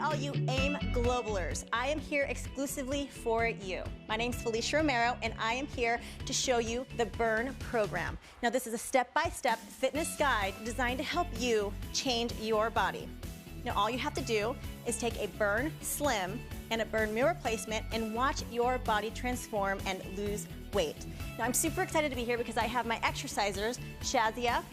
all you AIM Globalers. I am here exclusively for you. My name's Felicia Romero, and I am here to show you the Burn program. Now, this is a step-by-step fitness guide designed to help you change your body. Now, all you have to do is take a Burn Slim and a Burn Meal Replacement and watch your body transform and lose weight. Now, I'm super excited to be here because I have my exercisers, Shazia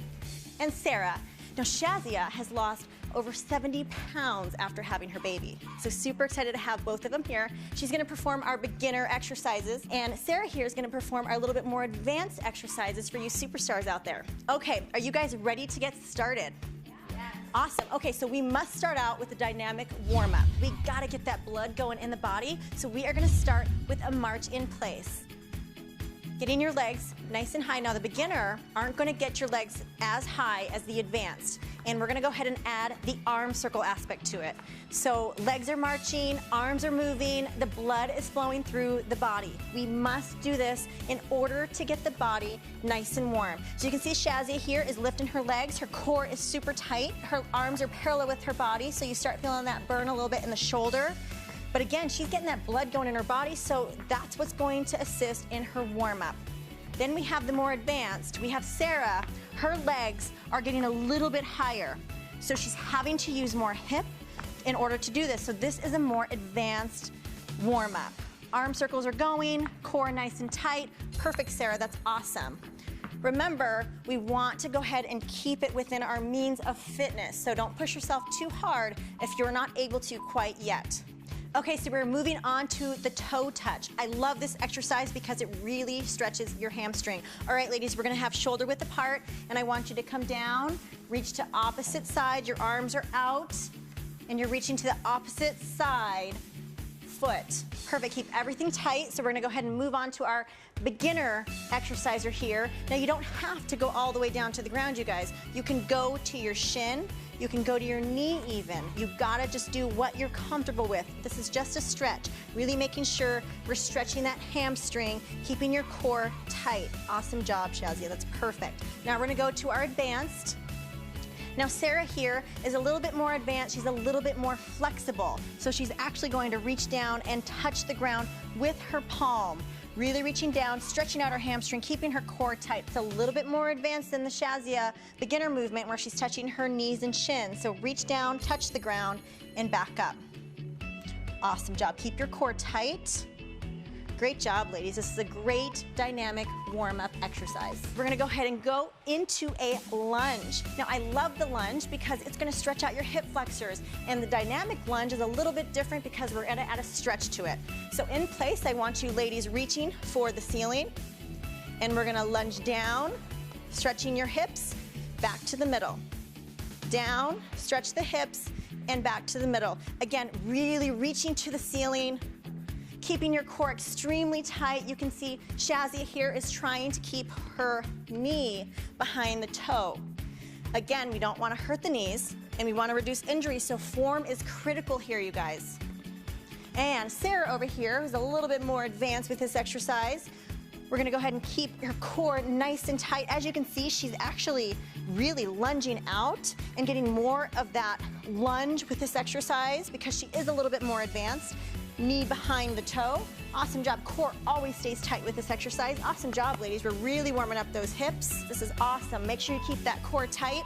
and Sarah. Now, Shazia has lost over 70 pounds after having her baby. So super excited to have both of them here. She's gonna perform our beginner exercises, and Sarah here is gonna perform our little bit more advanced exercises for you superstars out there. Okay, are you guys ready to get started? Yes. Awesome. Okay, so we must start out with a dynamic warm-up. We gotta get that blood going in the body, so we are gonna start with a march in place. Getting your legs nice and high. Now, the beginner aren't gonna get your legs as high as the advanced, and we're gonna go ahead and add the arm circle aspect to it. So legs are marching, arms are moving, the blood is flowing through the body. We must do this in order to get the body nice and warm. So you can see Shazia here is lifting her legs, her core is super tight, her arms are parallel with her body, so you start feeling that burn a little bit in the shoulder. But again, she's getting that blood going in her body, so that's what's going to assist in her warm-up. Then we have the more advanced. We have Sarah. Her legs are getting a little bit higher, so she's having to use more hip in order to do this. So this is a more advanced warm-up. Arm circles are going, core nice and tight. Perfect, Sarah, that's awesome. Remember, we want to go ahead and keep it within our means of fitness, so don't push yourself too hard if you're not able to quite yet. Okay, so we're moving on to the toe touch. I love this exercise because it really stretches your hamstring. All right, ladies, we're gonna have shoulder width apart, and I want you to come down, reach to opposite side, your arms are out, and you're reaching to the opposite side foot. Perfect, keep everything tight. So we're gonna go ahead and move on to our beginner exerciser here. Now, you don't have to go all the way down to the ground, you guys. You can go to your shin, you can go to your knee even. You gotta just do what you're comfortable with. This is just a stretch. Really making sure we're stretching that hamstring, keeping your core tight. Awesome job, Shazia, that's perfect. Now we're gonna go to our advanced. Now Sarah here is a little bit more advanced, she's a little bit more flexible. So she's actually going to reach down and touch the ground with her palm. Really reaching down, stretching out her hamstring, keeping her core tight. It's a little bit more advanced than the Shazia beginner movement where she's touching her knees and shins. So reach down, touch the ground, and back up. Awesome job. Keep your core tight. Great job, ladies. This is a great dynamic warm-up exercise. We're gonna go ahead and go into a lunge. Now, I love the lunge because it's gonna stretch out your hip flexors, and the dynamic lunge is a little bit different because we're gonna add a stretch to it. So in place, I want you ladies reaching for the ceiling, and we're gonna lunge down, stretching your hips, back to the middle. Down, stretch the hips, and back to the middle. Again, really reaching to the ceiling, keeping your core extremely tight. You can see Shazia here is trying to keep her knee behind the toe. Again, we don't want to hurt the knees, and we want to reduce injury, so form is critical here, you guys. And Sarah over here is a little bit more advanced with this exercise. We're gonna go ahead and keep her core nice and tight. As you can see, she's actually really lunging out and getting more of that lunge with this exercise because she is a little bit more advanced. Knee behind the toe. Awesome job. Core always stays tight with this exercise. Awesome job, ladies. We're really warming up those hips. This is awesome. Make sure you keep that core tight.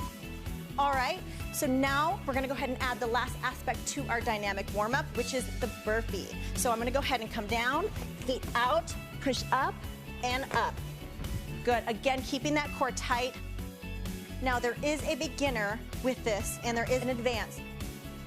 All right, so now we're gonna go ahead and add the last aspect to our dynamic warm-up, which is the burpee. So I'm gonna go ahead and come down, feet out, push up and up. Good, again, keeping that core tight. Now there is a beginner with this, and there is an advanced.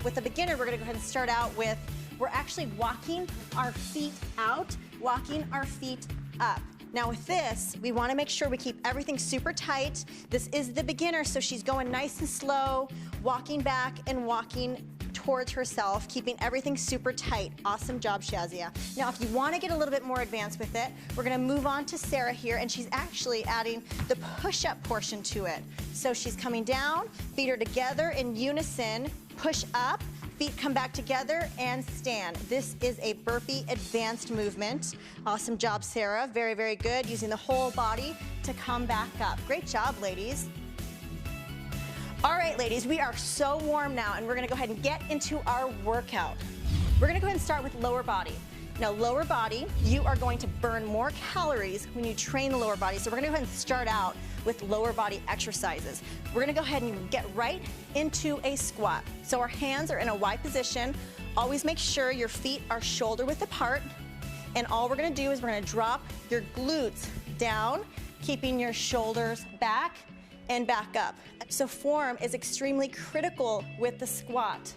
With the beginner, we're gonna go ahead and start out with, we're actually walking our feet out, walking our feet up. Now with this, we wanna make sure we keep everything super tight. This is the beginner, so she's going nice and slow, walking back and walking towards herself, keeping everything super tight. Awesome job, Shazia. Now, if you wanna get a little bit more advanced with it, we're gonna move on to Sarah here, and she's actually adding the push-up portion to it. So she's coming down, feet are together in unison, push up, feet come back together and stand. This is a burpee advanced movement. Awesome job, Sarah. Very, very good. Using the whole body to come back up. Great job, ladies. All right, ladies, we are so warm now, and we're gonna go ahead and get into our workout. We're gonna go ahead and start with lower body. Now, lower body, you are going to burn more calories when you train the lower body. So we're gonna go ahead and start out with lower body exercises. We're gonna go ahead and get right into a squat. So our hands are in a Y position. Always make sure your feet are shoulder width apart. And all we're gonna do is we're gonna drop your glutes down, keeping your shoulders back and back up. So form is extremely critical with the squat,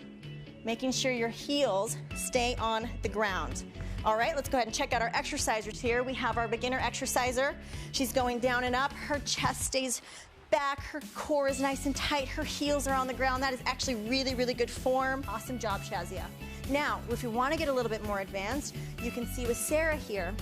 making sure your heels stay on the ground. All right, let's go ahead and check out our exercisers here. We have our beginner exerciser. She's going down and up. Her chest stays back, her core is nice and tight, her heels are on the ground. That is actually really, really good form. Awesome job, Shazia. Now, if you want to get a little bit more advanced, you can see with Sarah here,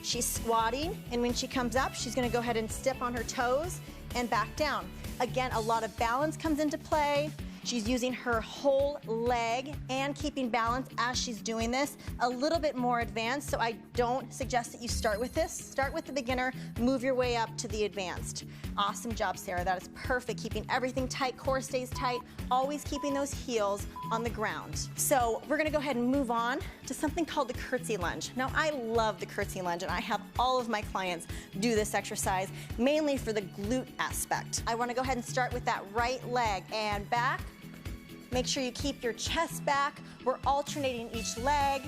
she's squatting, and when she comes up, she's going to go ahead and step on her toes and back down. Again, a lot of balance comes into play. She's using her whole leg and keeping balance as she's doing this. A little bit more advanced, so I don't suggest that you start with this. Start with the beginner, move your way up to the advanced. Awesome job, Sarah. That is perfect. Keeping everything tight, core stays tight, always keeping those heels on the ground. So we're gonna go ahead and move on to something called the curtsy lunge. Now, I love the curtsy lunge, and I have all of my clients do this exercise, mainly for the glute aspect. I wanna go ahead and start with that right leg and back. Make sure you keep your chest back. We're alternating each leg.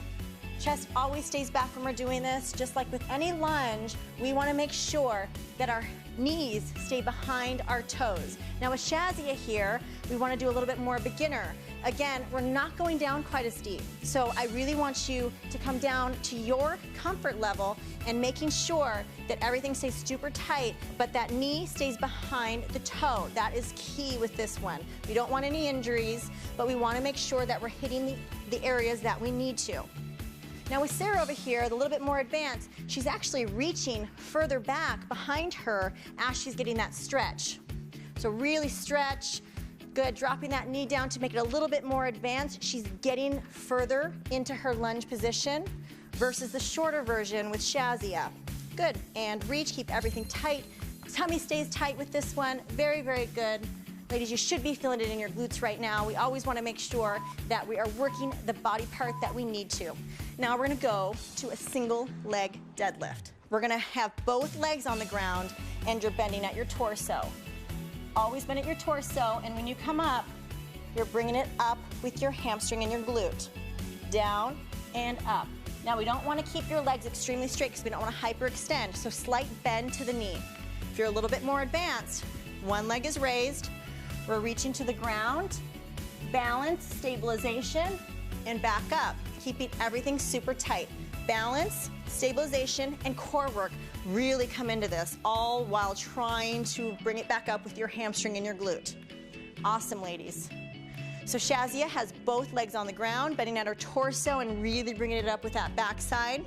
Chest always stays back when we're doing this. Just like with any lunge, we want to make sure that our knees stay behind our toes. Now with Shazia here, we want to do a little bit more beginner. Again, we're not going down quite as deep. So I really want you to come down to your comfort level and making sure that everything stays super tight, but that knee stays behind the toe. That is key with this one. We don't want any injuries, but we want to make sure that we're hitting the areas that we need to. Now with Sarah over here, a little bit more advanced, she's actually reaching further back behind her as she's getting that stretch. So really stretch. Good, dropping that knee down to make it a little bit more advanced. She's getting further into her lunge position versus the shorter version with Shazia. Good, and reach, keep everything tight. Tummy stays tight with this one, very, very good. Ladies, you should be feeling it in your glutes right now. We always want to make sure that we are working the body part that we need to. Now we're going to go to a single leg deadlift. We're going to have both legs on the ground and you're bending at your torso. Always bend at your torso, and when you come up, you're bringing it up with your hamstring and your glute. Down and up. Now we don't want to keep your legs extremely straight because we don't want to hyperextend, so slight bend to the knee. If you're a little bit more advanced, one leg is raised, we're reaching to the ground, balance, stabilization, and back up, keeping everything super tight. Balance, stabilization, and core work really come into this, all while trying to bring it back up with your hamstring and your glute. Awesome, ladies. So Shazia has both legs on the ground, bending at her torso and really bringing it up with that backside,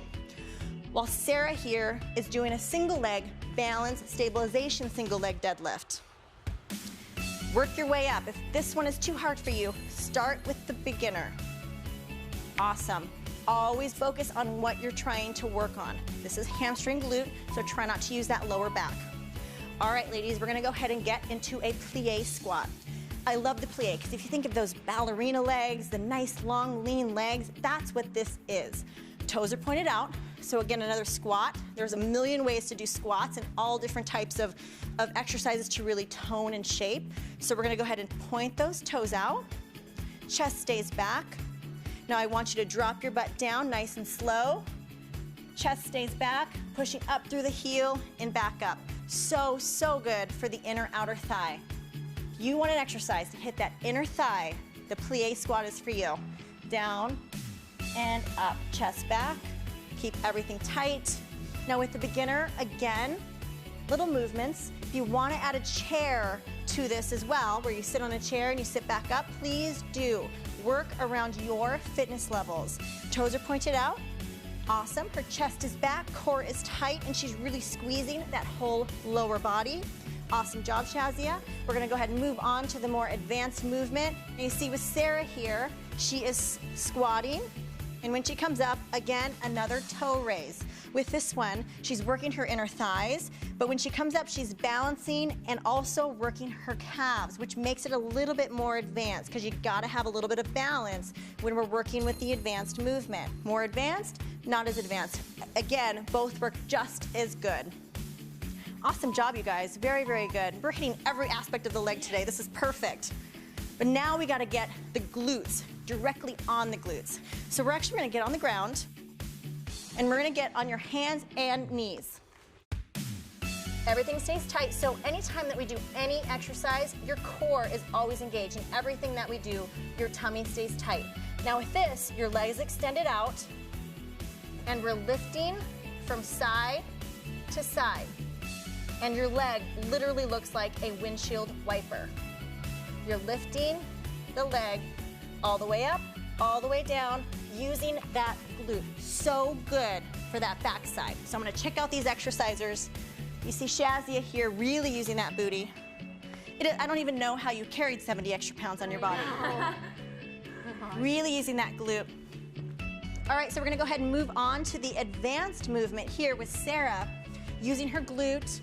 while Sarah here is doing a single leg balance, stabilization, single leg deadlift. Work your way up. If this one is too hard for you, start with the beginner. Awesome. Always focus on what you're trying to work on. This is hamstring glute, so try not to use that lower back. All right, ladies, we're gonna go ahead and get into a plie squat. I love the plie because if you think of those ballerina legs, the nice long lean legs, that's what this is. Toes are pointed out. So again, another squat. There's a million ways to do squats and all different types of exercises to really tone and shape. So we're gonna go ahead and point those toes out. Chest stays back. Now I want you to drop your butt down nice and slow. Chest stays back, pushing up through the heel and back up. So, so good for the inner outer thigh. If you want an exercise to hit that inner thigh, the plie squat is for you. Down and up, chest back. Keep everything tight. Now with the beginner, again, little movements. If you want to add a chair to this as well, where you sit on a chair and you sit back up, please do. Work around your fitness levels. Toes are pointed out. Awesome. Her chest is back, core is tight, and she's really squeezing that whole lower body. Awesome job, Shazia. We're going to go ahead and move on to the more advanced movement. And you see with Sarah here, she is squatting. And when she comes up, again, another toe raise. With this one, she's working her inner thighs, but when she comes up, she's balancing and also working her calves, which makes it a little bit more advanced because you gotta have a little bit of balance when we're working with the advanced movement. More advanced, not as advanced. Again, both work just as good. Awesome job, you guys. Very, very good. We're hitting every aspect of the leg today. This is perfect. But now we gotta get the glutes directly on the glutes. So we're actually gonna get on the ground and we're gonna get on your hands and knees. Everything stays tight, so anytime that we do any exercise, your core is always engaged. In everything that we do, your tummy stays tight. Now with this, your legs extended out, and we're lifting from side to side. And your leg literally looks like a windshield wiper. You're lifting the leg all the way up, all the way down, using that glute. So good for that backside. So I'm gonna check out these exercisers. You see Shazia here really using that booty. I don't even know how you carried 70 extra pounds on your body. Really using that glute. All right, so we're gonna go ahead and move on to the advanced movement here with Sarah using her glute.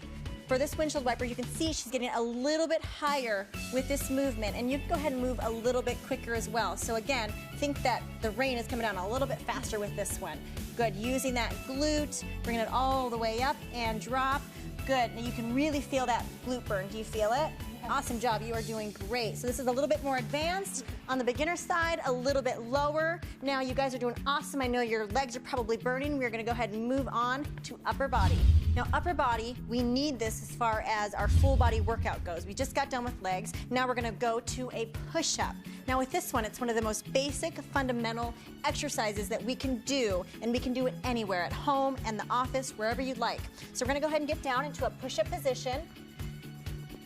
For this windshield wiper, you can see she's getting a little bit higher with this movement, and you can go ahead and move a little bit quicker as well. So again, think that the rain is coming down a little bit faster with this one. Good, using that glute, bringing it all the way up and drop. Good, now you can really feel that glute burn. Do you feel it? Awesome job, you are doing great. So this is a little bit more advanced. On the beginner side, a little bit lower. Now you guys are doing awesome. I know your legs are probably burning. We're gonna go ahead and move on to upper body. Now upper body, we need this as far as our full body workout goes. We just got done with legs. Now we're gonna go to a push-up. Now with this one, it's one of the most basic, fundamental exercises that we can do, and we can do it anywhere, at home, and the office, wherever you'd like. So we're gonna go ahead and get down into a push-up position.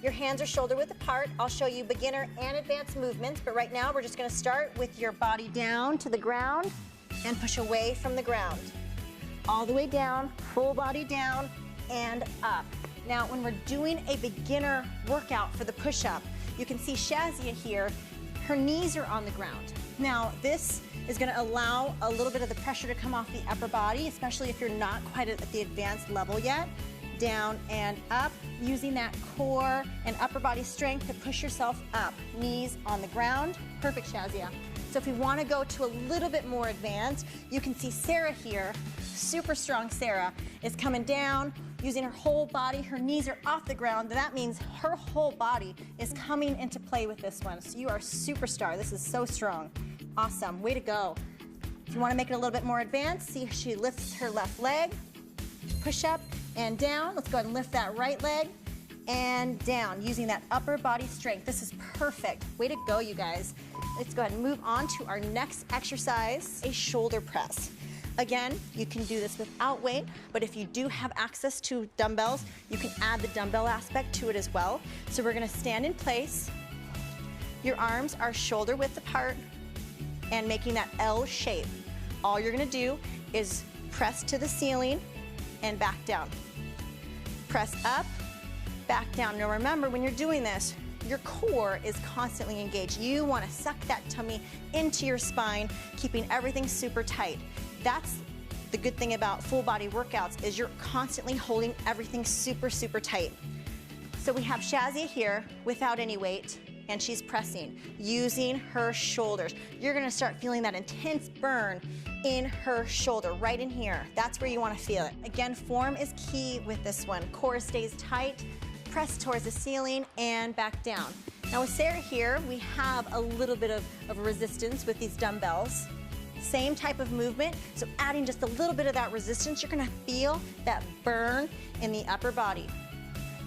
Your hands are shoulder width apart. I'll show you beginner and advanced movements, but right now we're just gonna start with your body down to the ground and push away from the ground. All the way down, full body down and up. Now, when we're doing a beginner workout for the push-up, you can see Shazia here, her knees are on the ground. Now, this is gonna allow a little bit of the pressure to come off the upper body, especially if you're not quite at the advanced level yet. Down and up, using that core and upper body strength to push yourself up. Knees on the ground. Perfect, Shazia. So if you want to go to a little bit more advanced, you can see Sarah here, super strong Sarah, is coming down, using her whole body. Her knees are off the ground. That means her whole body is coming into play with this one. So you are a superstar. This is so strong. Awesome. Way to go. If you want to make it a little bit more advanced, see she lifts her left leg, push up, and down. Let's go ahead and lift that right leg and down using that upper body strength. This is perfect. Way to go, you guys. Let's go ahead and move on to our next exercise, a shoulder press. Again, you can do this without weight, but if you do have access to dumbbells, you can add the dumbbell aspect to it as well. So we're gonna stand in place. Your arms are shoulder width apart and making that L shape. All you're gonna do is press to the ceiling and back down. Press up, back down. Now remember, when you're doing this, your core is constantly engaged. You want to suck that tummy into your spine, keeping everything super tight. That's the good thing about full body workouts, is you're constantly holding everything super, super tight. So we have Shazia here without any weight, and she's pressing, using her shoulders. You're gonna start feeling that intense burn in her shoulder, right in here. That's where you wanna feel it. Again, form is key with this one. Core stays tight, press towards the ceiling and back down. Now with Sarah here, we have a little bit of resistance with these dumbbells. Same type of movement, so adding just a little bit of that resistance, you're gonna feel that burn in the upper body.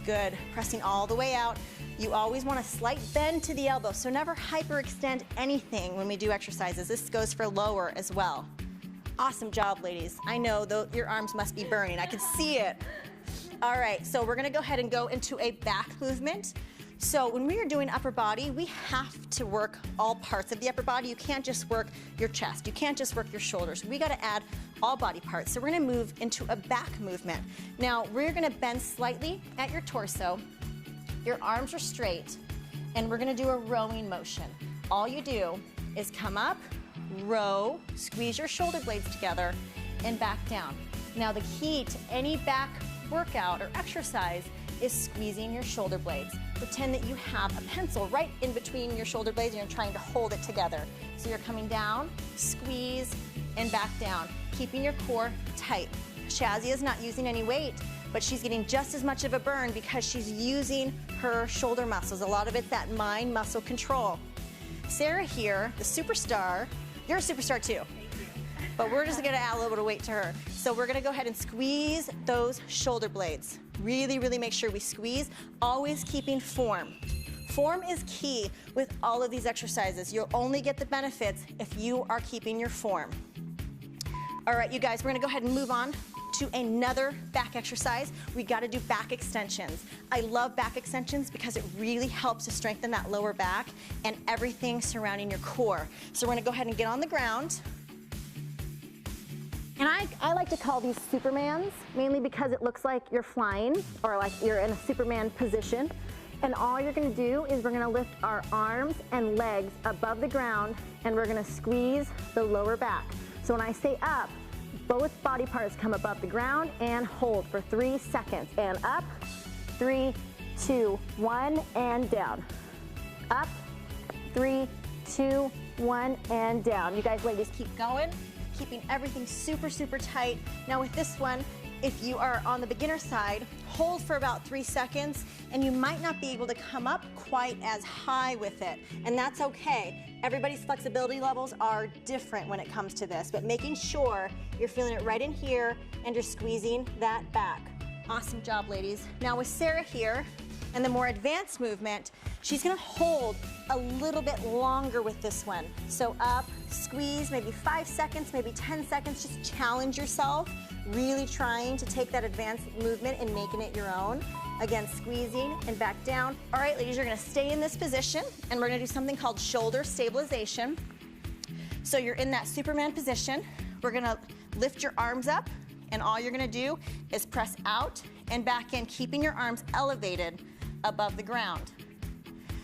Good, pressing all the way out. You always want a slight bend to the elbow, so never hyperextend anything when we do exercises. This goes for lower as well. Awesome job, ladies. I know your arms must be burning. I can see it. All right, so we're gonna go ahead and go into a back movement. So when we are doing upper body, we have to work all parts of the upper body. You can't just work your chest. You can't just work your shoulders. We gotta add all body parts. So we're gonna move into a back movement. Now, we're gonna bend slightly at your torso. Your arms are straight, and we're gonna do a rowing motion. All you do is come up, row, squeeze your shoulder blades together, and back down. Now the key to any back workout or exercise is squeezing your shoulder blades. Pretend that you have a pencil right in between your shoulder blades and you're trying to hold it together. So you're coming down, squeeze, and back down, keeping your core tight. Shazia is not using any weight, but she's getting just as much of a burn because she's using her shoulder muscles. A lot of it's that mind muscle control. Sarah here, the superstar, you're a superstar too. But we're just gonna add a little bit of weight to her. So we're gonna go ahead and squeeze those shoulder blades. Really, really make sure we squeeze, always keeping form. Form is key with all of these exercises. You'll only get the benefits if you are keeping your form. All right, you guys, we're gonna go ahead and move on to another back exercise. We gotta do back extensions. I love back extensions because it really helps to strengthen that lower back and everything surrounding your core. So we're gonna go ahead and get on the ground. And I like to call these Supermans, mainly because it looks like you're flying or like you're in a Superman position. And all you're gonna do is we're gonna lift our arms and legs above the ground and we're gonna squeeze the lower back. So when I say up, both body parts come above the ground and hold for 3 seconds. And up, 3, 2, 1, and down. Up, 3, 2, 1, and down. You guys ladies keep going, keeping everything super, super tight. Now with this one, if you are on the beginner side, hold for about 3 seconds and you might not be able to come up quite as high with it. And that's okay. Everybody's flexibility levels are different when it comes to this, but making sure you're feeling it right in here and you're squeezing that back. Awesome job, ladies. Now with Sarah here, and the more advanced movement, she's gonna hold a little bit longer with this one. So up, squeeze, maybe 5 seconds, maybe 10 seconds, just challenge yourself, really trying to take that advanced movement and making it your own. Again, squeezing and back down. All right, ladies, you're gonna stay in this position and we're gonna do something called shoulder stabilization. So you're in that Superman position. We're gonna lift your arms up and all you're gonna do is press out and back in, keeping your arms elevated above the ground.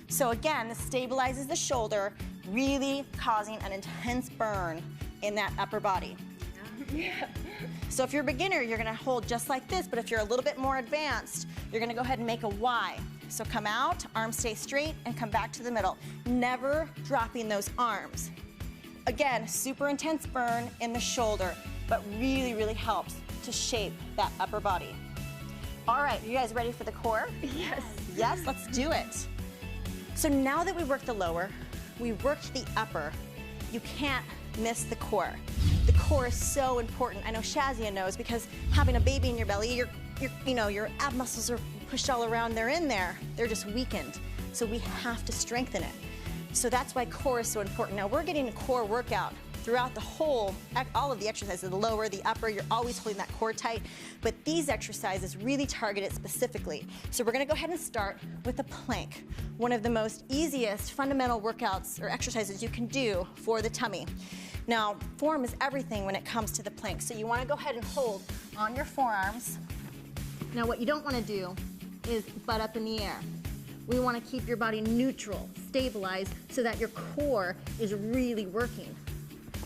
So again, this stabilizes the shoulder, really causing an intense burn in that upper body. Yeah. So if you're a beginner, you're gonna hold just like this, but if you're a little bit more advanced, you're gonna go ahead and make a Y. So come out, arms stay straight, and come back to the middle. Never dropping those arms. Again, super intense burn in the shoulder, but really, really helps to shape that upper body. All right, you guys ready for the core? Yes. Yes, let's do it. So now that we worked the lower, we worked the upper, you can't miss the core. The core is so important. I know Shazia knows because having a baby in your belly, your ab muscles are pushed all around, they're in there. They're just weakened. So we have to strengthen it. So that's why core is so important. Now we're getting a core workout throughout the whole, all of the exercises, the lower, the upper, you're always holding that core tight, but these exercises really target it specifically. So we're gonna go ahead and start with a plank, one of the most easiest fundamental workouts or exercises you can do for the tummy. Now, form is everything when it comes to the plank, so you wanna go ahead and hold on your forearms. Now what you don't wanna do is butt up in the air. We wanna keep your body neutral, stabilized, so that your core is really working.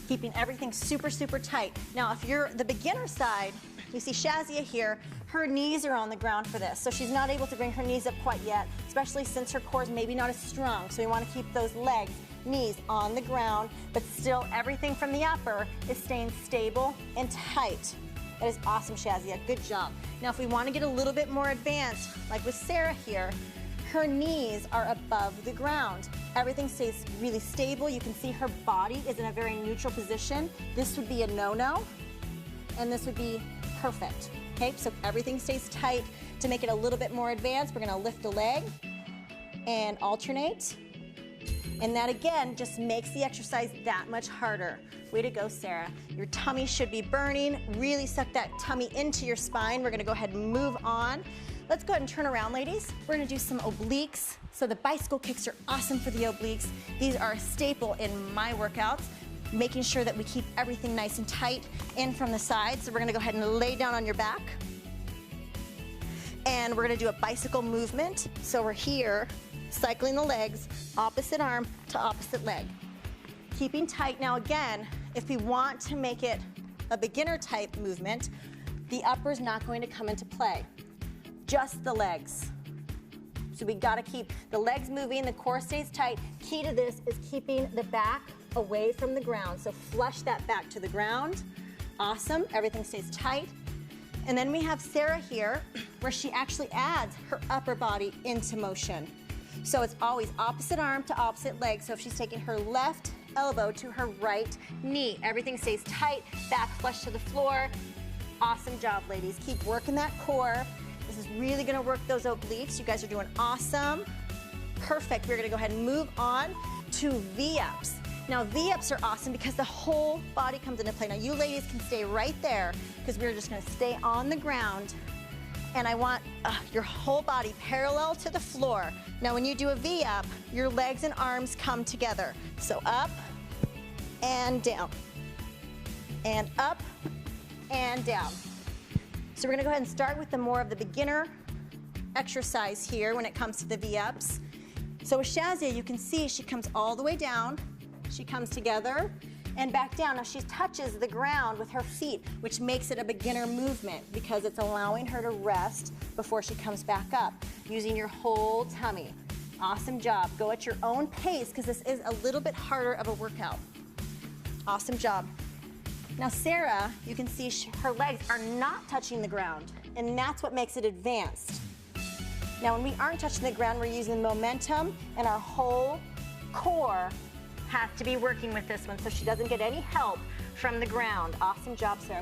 Keeping everything super, super tight. Now, if you're the beginner side, you see Shazia here, her knees are on the ground for this, so she's not able to bring her knees up quite yet, especially since her core is maybe not as strong. So we want to keep those legs, knees on the ground, but still everything from the upper is staying stable and tight. That is awesome, Shazia, good job. Now, if we want to get a little bit more advanced, like with Sarah here, her knees are above the ground. Everything stays really stable. You can see her body is in a very neutral position. This would be a no-no, and this would be perfect. Okay, so everything stays tight. To make it a little bit more advanced, we're gonna lift a leg and alternate. And that again just makes the exercise that much harder. Way to go, Sarah. Your tummy should be burning. Really suck that tummy into your spine. We're gonna go ahead and move on. Let's go ahead and turn around, ladies. We're gonna do some obliques. So the bicycle kicks are awesome for the obliques. These are a staple in my workouts, making sure that we keep everything nice and tight in from the side. So we're gonna go ahead and lay down on your back. And we're gonna do a bicycle movement. So we're here, cycling the legs, opposite arm to opposite leg. Keeping tight. Now again, if we want to make it a beginner type movement, The upper's not going to come into play, just the legs. So we gotta keep the legs moving, the core stays tight. Key to this is keeping the back away from the ground. So flush that back to the ground. Awesome, everything stays tight. And then we have Sarah here, where she actually adds her upper body into motion. So it's always opposite arm to opposite leg. So if she's taking her left elbow to her right knee, everything stays tight, back flush to the floor. Awesome job, ladies. Keep working that core. This is really gonna work those obliques. You guys are doing awesome. Perfect. We're gonna go ahead and move on to V-ups. Now, V-ups are awesome because the whole body comes into play. Now, you ladies can stay right there because we're just gonna stay on the ground. And I want your whole body parallel to the floor. Now, when you do a V-up, your legs and arms come together. So up and down, and up and down. So we're gonna go ahead and start with the more of the beginner exercise here when it comes to the V-ups. So with Shazia, you can see she comes all the way down, she comes together and back down. Now she touches the ground with her feet, which makes it a beginner movement because it's allowing her to rest before she comes back up, using your whole tummy. Awesome job. Go at your own pace because this is a little bit harder of a workout. Awesome job. Now Sarah, you can see her legs are not touching the ground, and that's what makes it advanced. Now when we aren't touching the ground, we're using momentum, and our whole core has to be working with this one so she doesn't get any help from the ground. Awesome job, Sarah.